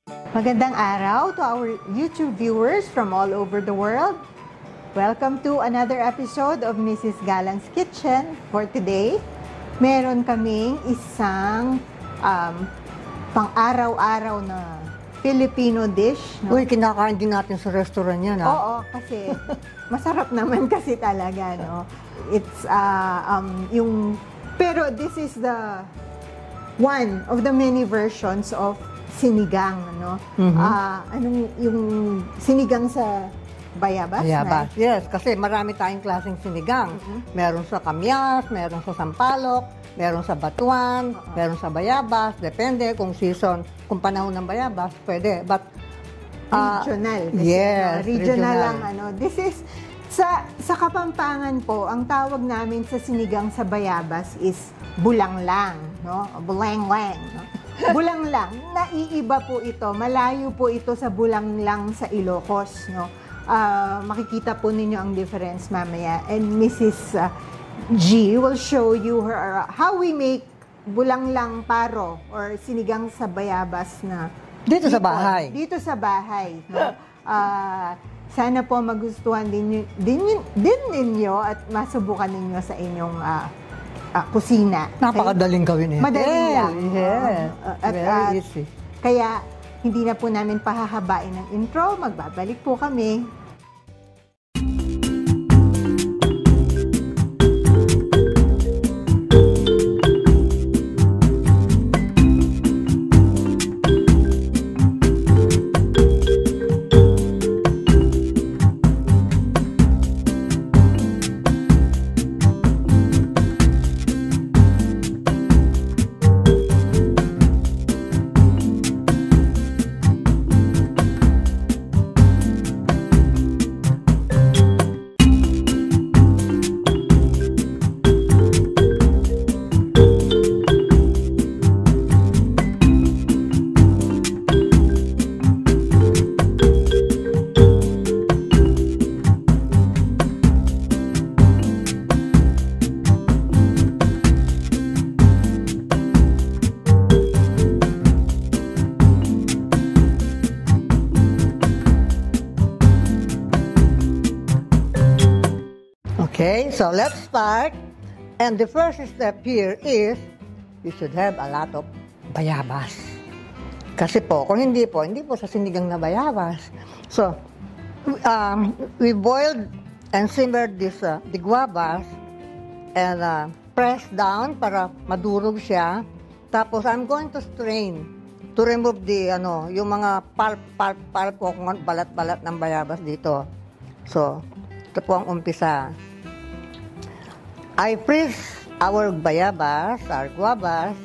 Magandang araw to our YouTube viewers from all over the world. Welcome to another episode of Mrs. Galang's Kitchen. For today, meron kaming isang pang-araw-araw na Filipino dish. No? Uy, kinakain din natin sa restaurant yan, ha? Oo, kasi masarap naman kasi talaga, no? It's, pero this is the one of the many versions of sinigang, no? Yung sinigang sa bayabas? Bayabas, yes. Kasi marami tayong klaseng sinigang. Meron sa kamyas, meron sa sampalok, meron sa batuan, meron sa bayabas. Depende kung season, kung panahon ng bayabas, pwede. But, regional. Kasi, yes, regional lang, This is, sa Kapampangan po, ang tawag namin sa sinigang sa bayabas is bulanglang, no? Bulanglang, no? Bulanglang, naiiba po ito, malayo po ito sa bulanglang sa Ilocos, no? Makikita po ninyo ang difference mamaya. And Mrs. G will show you how we make bulanglang paro or sinigang sa bayabas na dito sa bahay. Dito sa bahay, no? Sana po magustuhan din ninyo at masubukan ninyo sa inyong kusina. Napakadaling gawin ito. Madali lang. Yes. Very easy. Kaya hindi na po namin pahahabain ang intro. Magbabalik po kami. Okay, so let's start. And the first step here is you should have a lot of bayabas. Kasi po, kung hindi po sa sinigang na bayabas. So, we boiled and simmered the guavas and pressed down para madurog siya. Tapos, I'm going to strain to remove yung mga pulp po, balat-balat ng bayabas dito. So, ito po ang umpisa. I freeze our bayabas, our guavas,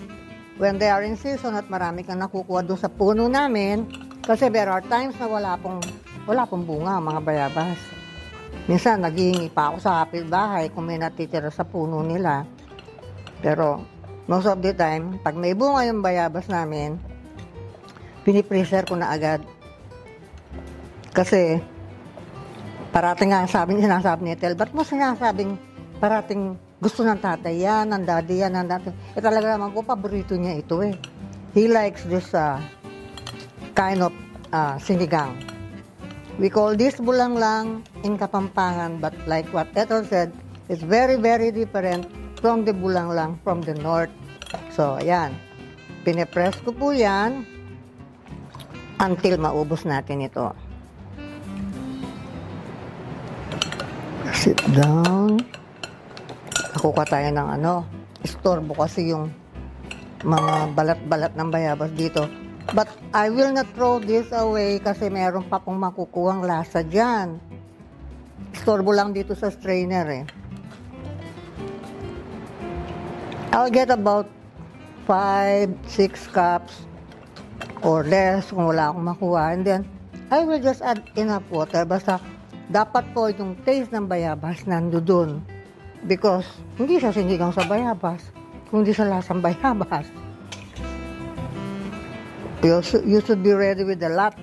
when they are in season at marami kang nakukuha doon sa puno namin. Kasi there are times na wala pong bunga mga bayabas. Minsan, naghihingi pa ako sa kapitbahay kung may natitira sa puno nila. Pero, most of the time, pag may bunga yung bayabas namin, pinipreser ko na agad. Kasi, parating nga sinasabi ni Tel, ba't mo sinasabing parating gusto ng tatay yan, ng daddy yan, ng daddy. Talaga naman po, paborito niya ito eh. He likes this kind of sinigang. We call this bulanglang in Kapampangan, but like what Ethel said, it's very, very different from the bulanglang from the north. So, ayan. Pinipress ko po yan until maubos natin ito. Sit down. Kukuha tayo ng istorbo kasi yung mga balat-balat ng bayabas dito. But I will not throw this away kasi meron pa pong makukuhang lasa dyan. Istorbo lang dito sa strainer eh. I'll get about 5-6 cups or less kung wala akong makuha. And then, I will just add enough water. Basta dapat po yung taste ng bayabas nandoon. Because hindi siya sinigang sa bayabas, kundi sa lasang bayabas. You should be ready with a lot.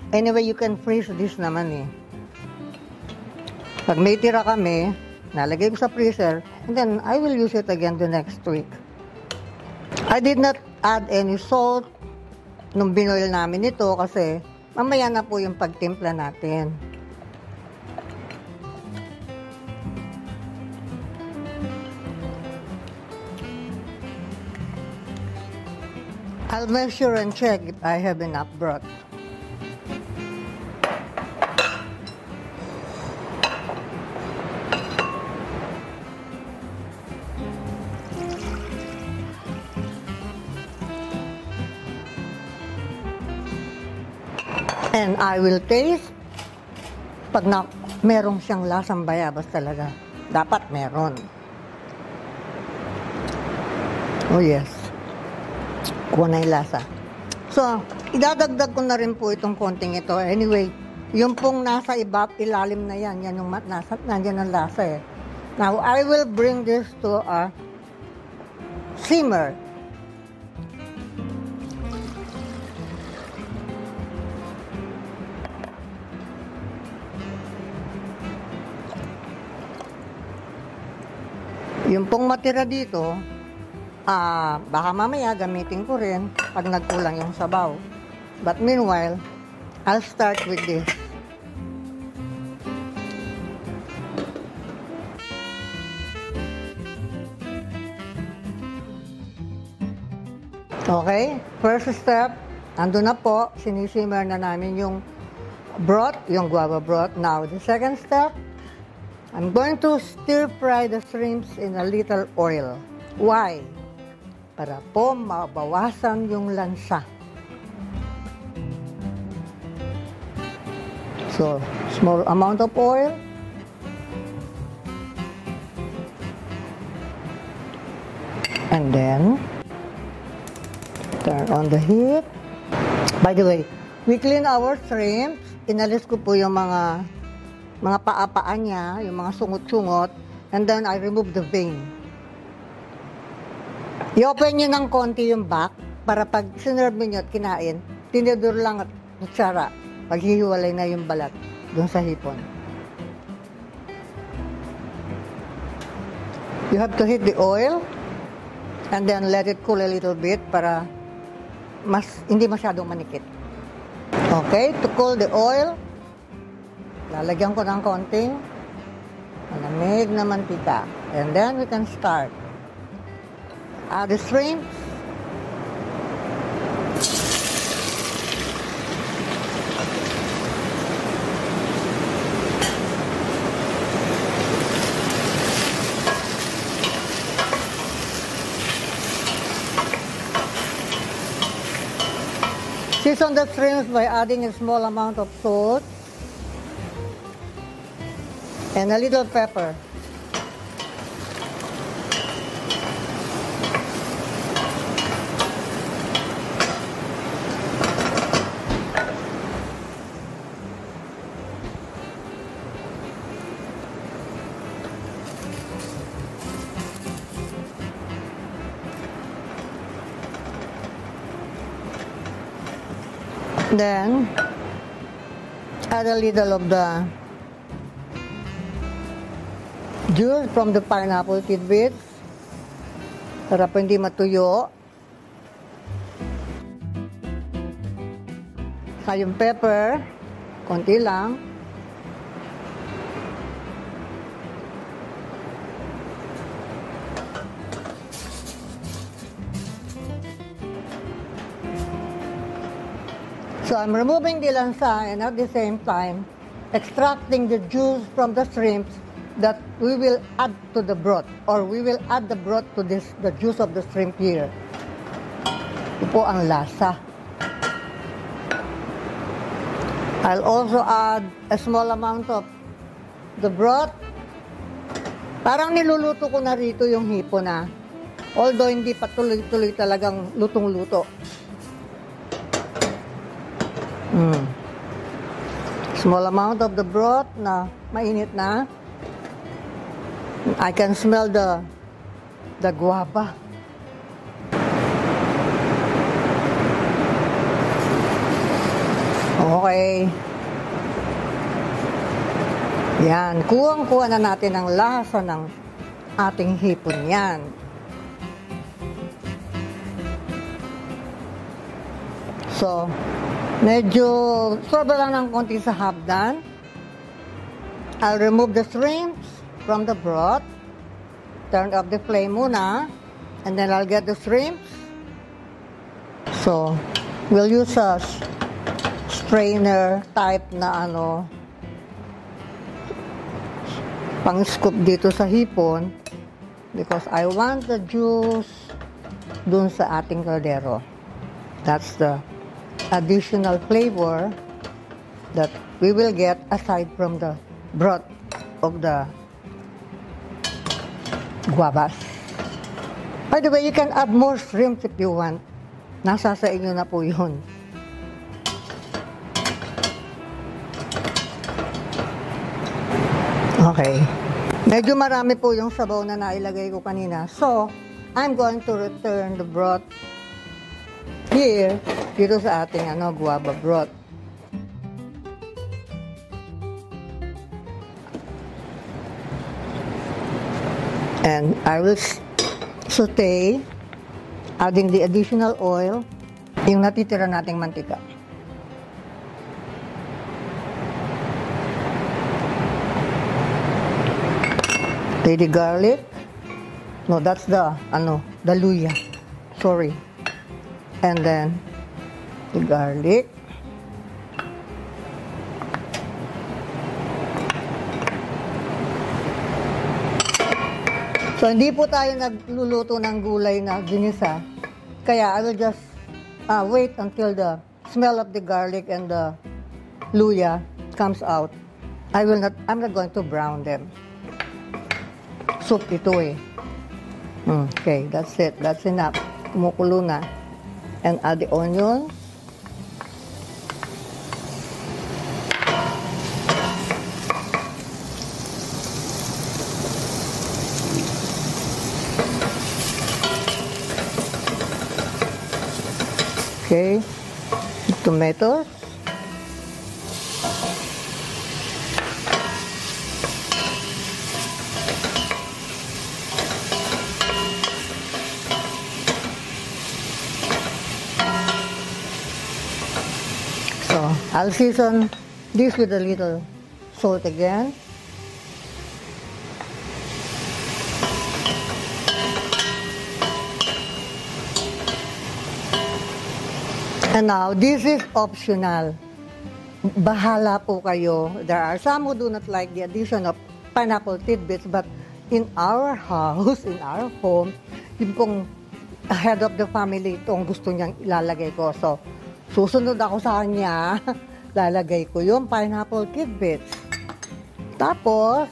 Anyway, you can freeze this naman eh. Pag may tira kami, nalagay ko sa freezer, and then I will use it again the next week. I did not add any salt nung binoil namin ito kasi mamaya na po yung pagtimpla natin. I'll measure and check if I have enough broth. And I will taste pag merong siyang lasang bayabas talaga. Dapat meron. Oh yes. Kuha na yung lasa. So, idadagdag ko na rin po itong konting ito. Anyway, yung pong nasa ilalim na yan yung nandiyan ang lasa eh. Now, I will bring this to a simmer. Yung pong matira dito, baka mamaya gamitin ko rin pag nagkulang yung sabaw. But meanwhile, I'll start with this. Okay, first step, ando na po, sinisimmer na namin yung broth, yung guava broth. Now, the second step, I'm going to stir fry the shrimps in a little oil. Why? Para po mabawasan yung lansa. So, small amount of oil. And then, turn on the heat. By the way, we clean our shrimps. Inalis ko po yung mga paa-paa niya, yung mga sungot-sungot, and then I remove the vein. I-open nyo ng konti yung back para pag sinerve nyo at kinain, tinidor lang at kutsara, paghihiwalay na yung balat dun sa hipon. You have to heat the oil and then let it cool a little bit para hindi masyadong manikit. Okay, to cool the oil, lalagyan ko ng konting malamig na mantika. And then we can start. Add the shrimp. Season the shrimps by adding a small amount of salt and a little pepper. Then, add a little of the juice from the pineapple tidbits para po hindi matuyo. Yung pepper, konti lang. So I'm removing the lansa and at the same time extracting the juice from the shrimps that we will add to the broth, or we will add the broth to the juice of the shrimp here. Ito po ang lasa. I'll also add a small amount of the broth. Parang niluluto ko na rito yung hipo na. Although hindi pa tuloy-tuloy talagang lutong-luto. Small amount of the broth na mainit na. I can smell the guava. Okay. Yan. Kuwang-kuha na natin ang lasa ng ating hipon yan. So, medyo sobra lang ng konti sa half done. I'll remove the shrimps from the broth. Turn off the flame muna. And then I'll get the shrimps. So, we'll use a strainer type na pang scoop dito sa hipon because I want the juice dun sa ating kaldero. That's the additional flavor that we will get aside from the broth of the guavas. By the way, you can add more shrimp if you want. Nasa sa inyo na po yun. Okay. Medyo marami po yung sabaw na nailagay ko kanina. So, I'm going to return the broth here, dito sa ating guava broth. And I will saute, adding the additional oil, yung natitira nating mantika. The garlic. No, that's the luya. Sorry. And then, the garlic. So, hindi po tayo nagluluto ng gulay na ginisa. Kaya, I will just wait until the smell of the garlic and the luya comes out. I'm not going to brown them. Soup ito eh. Okay, that's it. That's enough. Kumukulo na. And add the onion. Okay, tomatoes. So, I'll season this with a little salt again. And now, this is optional. Bahala po kayo. There are some who do not like the addition of pineapple tidbits, but in our house, in our home, yung pong head of the family, itong gusto niyang ilalagay ko. So, susunod ako sa kanya, lalagay ko yung pineapple tidbits. Tapos,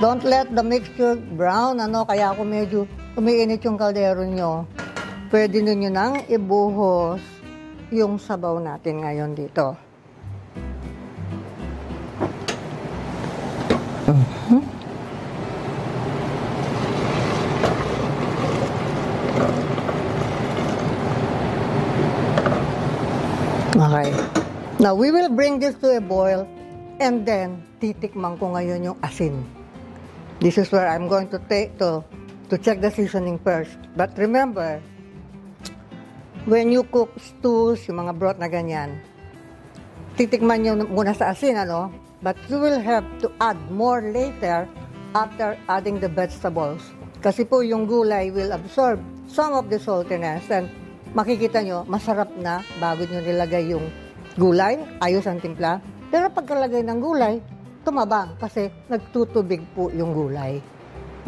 don't let the mixture brown, kaya ako medyo umiinit yung kaldero nyo. Pwede ninyo nang ibuhos yung sabaw natin ngayon dito. Okay. Now, we will bring this to a boil and then titikman ko ngayon yung asin. This is where I'm going to check the seasoning first. But remember, when you cook stews, yung mga broth na ganyan, titikman nyo muna sa asin, But you will have to add more later after adding the vegetables. Kasi po yung gulay will absorb some of the saltiness and makikita nyo, masarap na bago nyo nilagay yung gulay, ayos ang timpla. Pero pagkalagay ng gulay, tumabang kasi nagtutubig po yung gulay.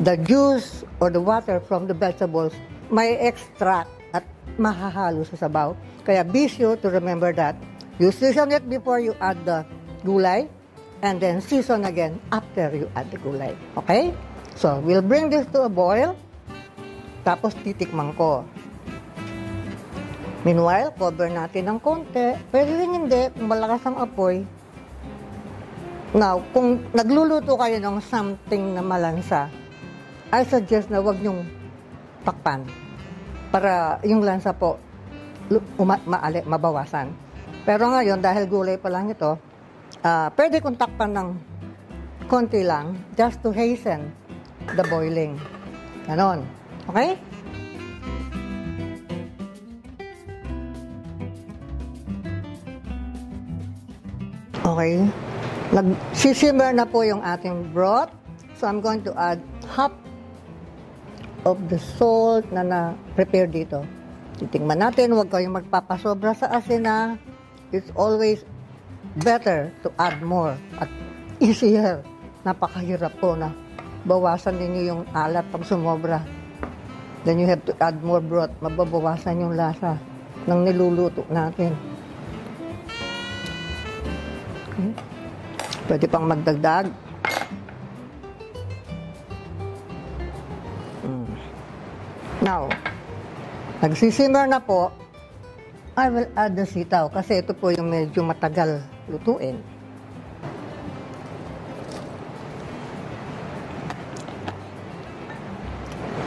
The juice or the water from the vegetables may extract at mahahalo sa sabaw. Kaya be sure to remember that. You season it before you add the gulay and then season again after you add the gulay. Okay? So, we'll bring this to a boil. Tapos titikman ko. Meanwhile, cover natin ng konti. Pwede rin hindi, malakas ang apoy. Now, kung nagluluto kayo ng something na malansa, I suggest na wag nyong takpan para yung lansa po mabawasan. Pero ngayon, dahil gulay pa lang ito, pwede kong takpan ng konti lang just to hasten the boiling. Ganon. Okay? Okay. Nagsisimmer na po yung ating broth. So, I'm going to add half of the salt na na-prepare dito. Titingnan natin, huwag kayong magpapasobra sa asin na. It's always better to add more at easier. Napakahirap po na bawasan ninyo yung alat pag sumobra. Then you have to add more broth. Mababawasan yung lasa ng niluluto natin. Okay. Pwede pang magdagdag. Now, nagsisimmer na po, I will add the sitaw kasi ito po yung medyo matagal lutuin.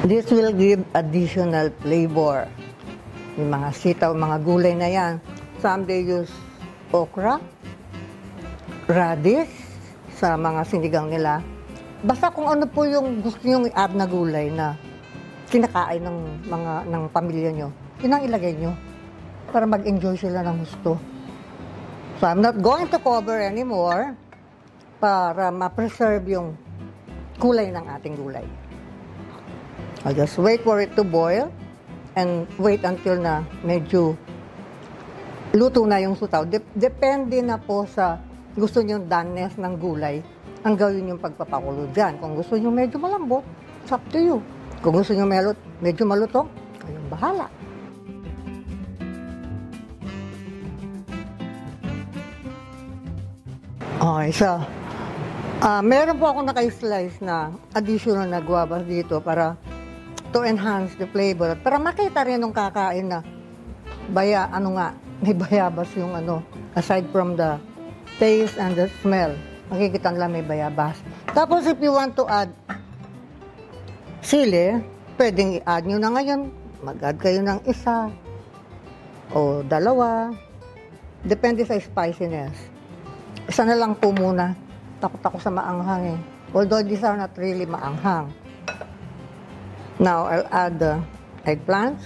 This will give additional flavor. Yung mga sitaw, mga gulay na yan. Some they use okra, radish sa mga sinigang nila. Basta kung ano po yung gusto nyo i-add na gulay na kinakain ng pamilya nyo, yun ang ilagay nyo para mag-enjoy sila ng gusto. So I'm not going to cover anymore para ma-preserve yung kulay ng ating gulay. I'll just wait for it to boil and wait until na medyo luto na yung sutaw. Depende na po sa gusto nyo doneness ng gulay ang gawin yung pagpapakulo dyan. Kung gusto nyo medyo malambot, it's up to you. Kung gusto nyo medyo malutong, kayong bahala. Okay, so, meron po ako naka-slice na additional na guavas dito para to enhance the flavor. Para makita rin nung kakain na may bayabas yung aside from the taste and the smell. Makikita nila may bayabas. Tapos if you want to add sili, pwedeng i-add nyo na ngayon. Mag-add kayo ng isa o dalawa. Depende sa spiciness. Isa na lang po muna. Takot ako sa maanghang eh. Although these are not really maanghang. Now, I'll add the eggplants.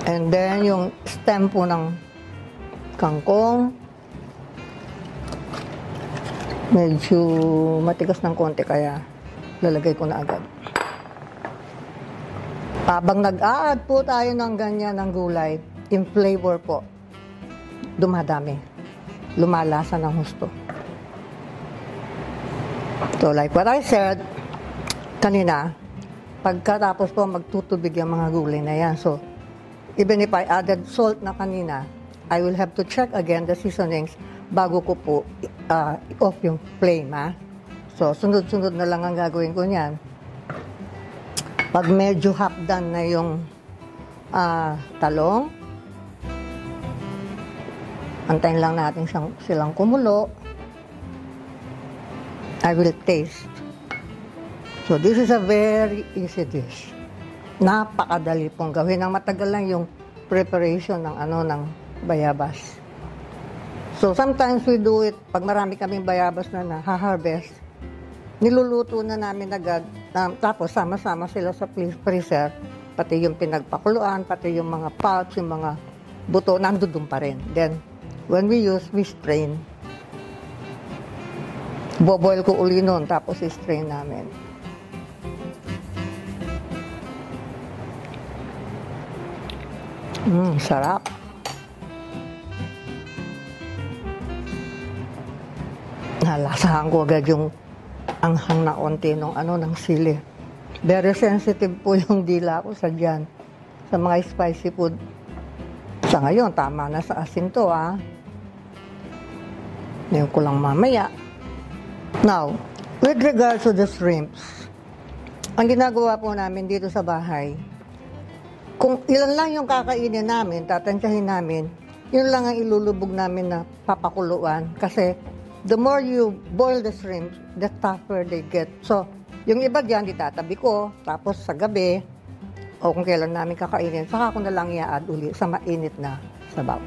And then, yung stem po ng kangkong. Medyo matigas ng konti kaya lalagay ko na agad. Habang nag-a-add po tayo ng ganyan ng gulay, yung flavor po, dumadami. Lumalasa ng husto. So like what I said, kanina, pagkatapos po magtutubig yung mga gulay na yan. So, even if I added salt na kanina, I will have to check again the seasonings bago ko po i-off yung flame, ha? So, sunod-sunod na lang ang gagawin ko niyan. Pag medyo half done na yung talong, antayin lang natin silang kumulo. I will taste. So, this is a very easy dish. Napakadali pong gawin. Ang matagal lang yung preparation ng bayabas. So, sometimes we do it, pag marami kaming bayabas na na-harvest, niluluto na namin agad, tapos sama-sama sila sa freezer, pati yung pinagpakuluan, pati yung mga pulps, yung mga buto, nandun pa rin. Then, when we strain. Boboil ko uli nun, tapos i-strain namin. Sarap. Nalasahan ko agad yung anghang na onti ng sili. Very sensitive po yung dila ko sa dyan. Sa mga spicy food. Sa ngayon, tama na sa asin to, ha. Ngayon ko lang mamaya. Now, with regards to the shrimps, ang ginagawa po namin dito sa bahay, kung ilan lang yung kakainin namin, tatansyahin namin, yun lang ang ilulubog namin na papakuluan. Kasi, the more you boil the shrimps, the tougher they get. So, yung iba dyan, itatabi ko, tapos sa gabi, o kung kailan namin kakainin, saka ko na lang i-add uli sa mainit na sabaw.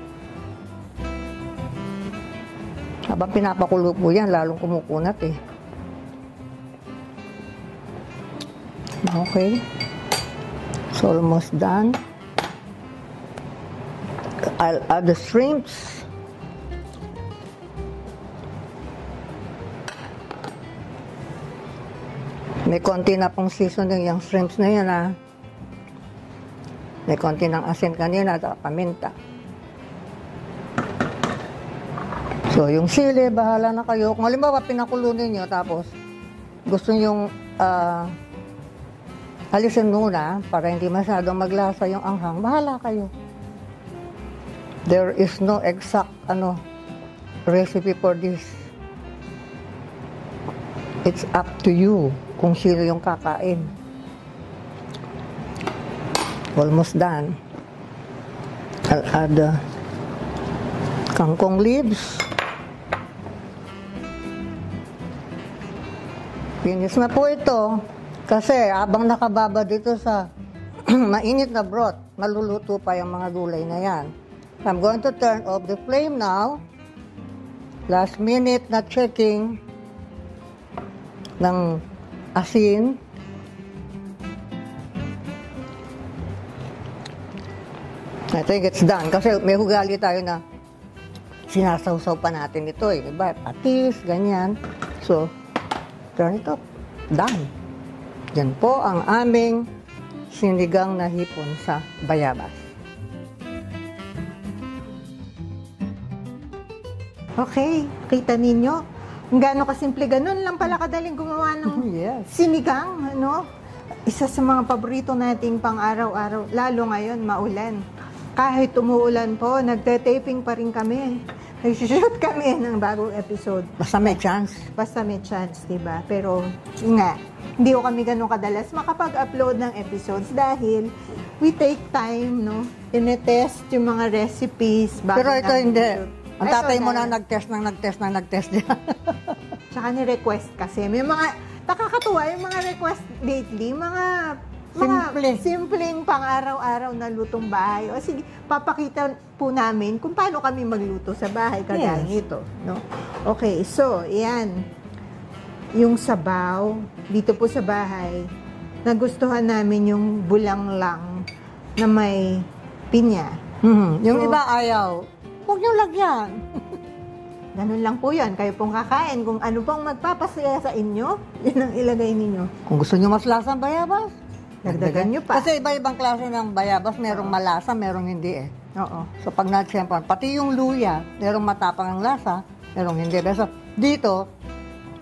Habang pinapakulo po yan, lalong kumukunat eh. Okay. It's almost done. I'll add the shrimps. May konti na pong seasoning yung shrimps na yan, ha. May konti ng asin kanina at paminta. So, yung sili, bahala na kayo. Kung halimbawa, pinakulo ninyo, tapos gusto nyong alisin muna para hindi masyadong maglasa yung anghang, bahala kayo. There is no exact recipe for this. It's up to you kung sino yung kakain. Almost done. I'll add kangkong leaves. Finish na po ito. Kasi habang nakababa dito sa mainit na broth, maluluto pa yung mga gulay na yan. I'm going to turn off the flame now. Last minute na checking ng asin. I think it's done. Kasi may hugali tayo na sinasawsaw pa natin ito eh. Diba? Patis, ganyan. So, turn it off. Done. Yan po ang aming sinigang na hipon sa bayabas. Okay, kita ninyo. Ang gaano kasimple, ganun lang pala kadaling gumawa ng Yes. sinigang, ano? Isa sa mga paborito nating pang araw-araw, lalo ngayon, maulan. Kahit umuulan po, nagte-taping pa rin kami. Nag-shoot kami ng bagong episode. Basta may chance. Basta may chance, diba? Pero, nga, hindi ko kami ganun kadalas makapag-upload ng episodes dahil we take time, no? Tinetest yung mga recipes. bago Pero ito namin hindi. i-shoot. Ang Ito tatay mo dahil- na nag-test dyan. Tsaka ni-request kasi. May mga, nakakatuwa yung mga request lately, Simple. simpleng pang-araw-araw na lutong bahay. O sige, papakita po namin kung paano kami magluto sa bahay kagaya Yes. nito. No? Okay, so, yan. Yung sabaw, dito po sa bahay, nagustuhan namin yung bulang lang na may pinya. Yung So, iba ayaw. Huwag niyong lagyan. Ganun lang po yan. Kayo pong kakain. Kung ano pong magpapasaya sa inyo, yun ang ilagay ninyo. Kung gusto niyo mas lasang bayabas, Dagdagan niyo pa. Kasi iba-ibang klase ng bayabas, merong malasa, merong hindi eh. Oo. So pag na-tsempan, pati yung luya, merong matapang ang lasa, merong hindi. So dito,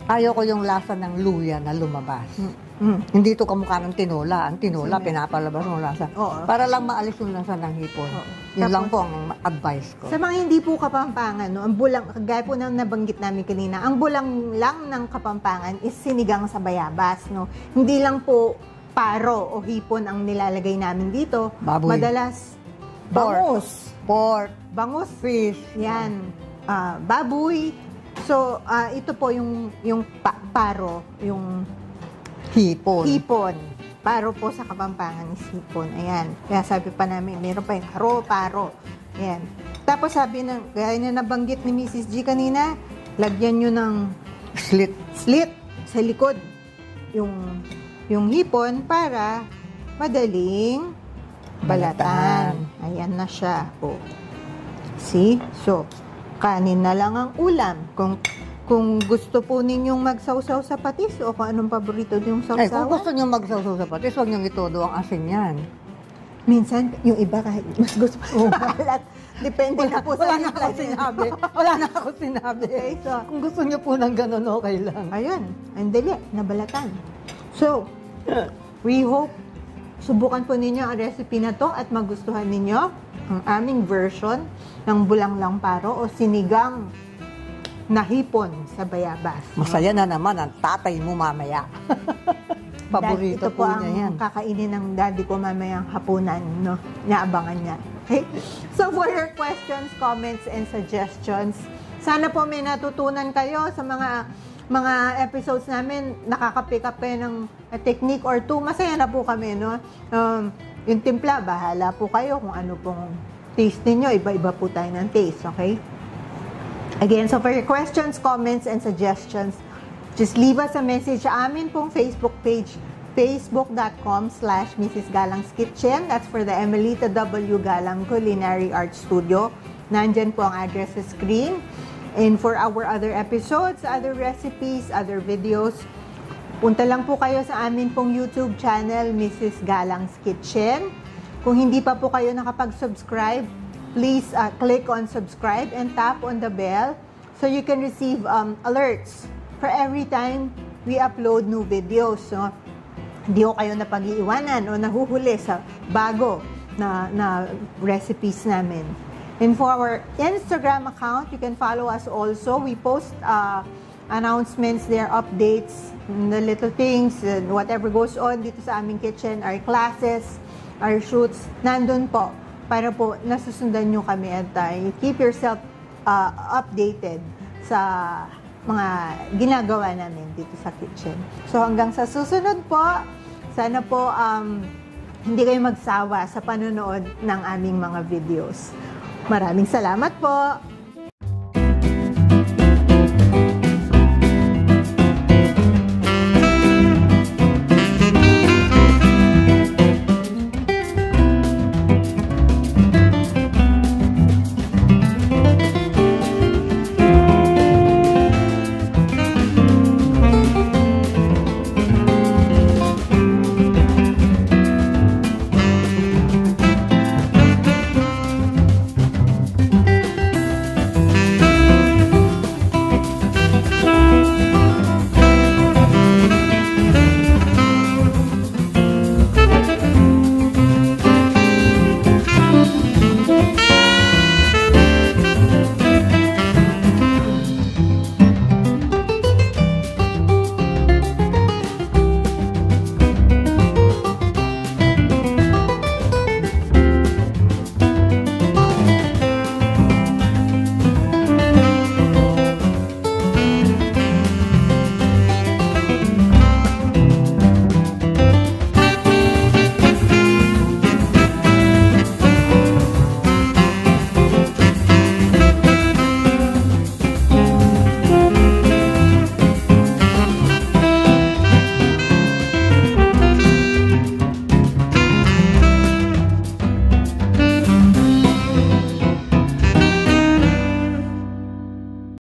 ayaw ko yung lasa ng luya na lumabas. Hindi ito kamukha ng tinola. Ang tinola, pinapalabas ng lasa. Oo. Para lang maalis yung lasa ng hipon. Oo. Yun lang Tapos- po ang advice ko. Sa mga hindi po Kapampangan, no, ang bulang, gaya po na nabanggit namin kanina, ang bulang lang ng Kapampangan is sinigang sa bayabas. No? Hindi lang po paro o hipon ang nilalagay namin dito. Baboy. Madalas, Pork. bangus. Pork, Bangus, fish. yan. Baboy. So, ito po yung paro, yung Hipon. hipon. Paro po sa Kapampangan is hipon. Ayan. Kaya sabi pa namin, meron pa yung paro. Ayan. Tapos sabi ng, gaya na nabanggit ni Mrs. G kanina, lagyan nyo ng Slit. slit sa likod yung hipon para madaling balatan. Ayan na siya. O. See? So, kanin na lang ang ulam. Kung gusto po ninyong magsawsaw sa patis o kung anong paborito niyong Ay, kung sawsawan. gusto nyo magsawsaw sa patis, huwag nyo itodo ang asin yan. Minsan, yung iba kahit mas gusto maalat. Depende na po sa Wala na ako timpla niyo. sinabi. Wala na ako sinabi. Okay, so, Kung gusto nyo po ng ganun, okay lang. ayun, ang dali, nabalatan. So, we hope subukan po ninyo ang recipe na to at magustuhan ninyo ang aming version ng bulanglang paro o sinigang na hipon sa bayabas. Masaya na naman ang tatay mo mamaya. Paborito Ito po niya yan. ang kakainin ng daddy ko mamayang hapunan, no? Naabangan niya. Okay? So, for your questions, comments, and suggestions, sana po may natutunan kayo sa mga episodes namin, nakaka-pick up kayo ng technique or two. Masaya na po kami, no? Yung timpla, bahala po kayo kung ano pong taste ninyo. Iba-iba po tayo ng taste, okay? Again, so for your questions, comments, and suggestions, just leave us a message sa amin pong Facebook page, facebook.com/Mrs. Galang's Kitchen. That's for the Emelita W. Galang Culinary Art Studio. Nandyan po ang address sa screen. And for our other episodes, other recipes, other videos, punta lang po kayo sa amin pong YouTube channel, Mrs. Galang's Kitchen. Kung hindi pa po kayo nakapag-subscribe, please click on subscribe and tap on the bell so you can receive alerts for every time we upload new videos. So, hindi ko kayo napag-iiwanan o nahuhuli sa bago na recipes namin. And for our Instagram account, you can follow us also. We post announcements there, updates, the little things, whatever goes on dito sa aming kitchen, our classes, our shoots, nandun po para po nasusundan nyo kami at you keep yourself updated sa mga ginagawa namin dito sa kitchen. So hanggang sa susunod po, sana po hindi kayo magsawa sa panonood ng aming mga videos. Maraming salamat po!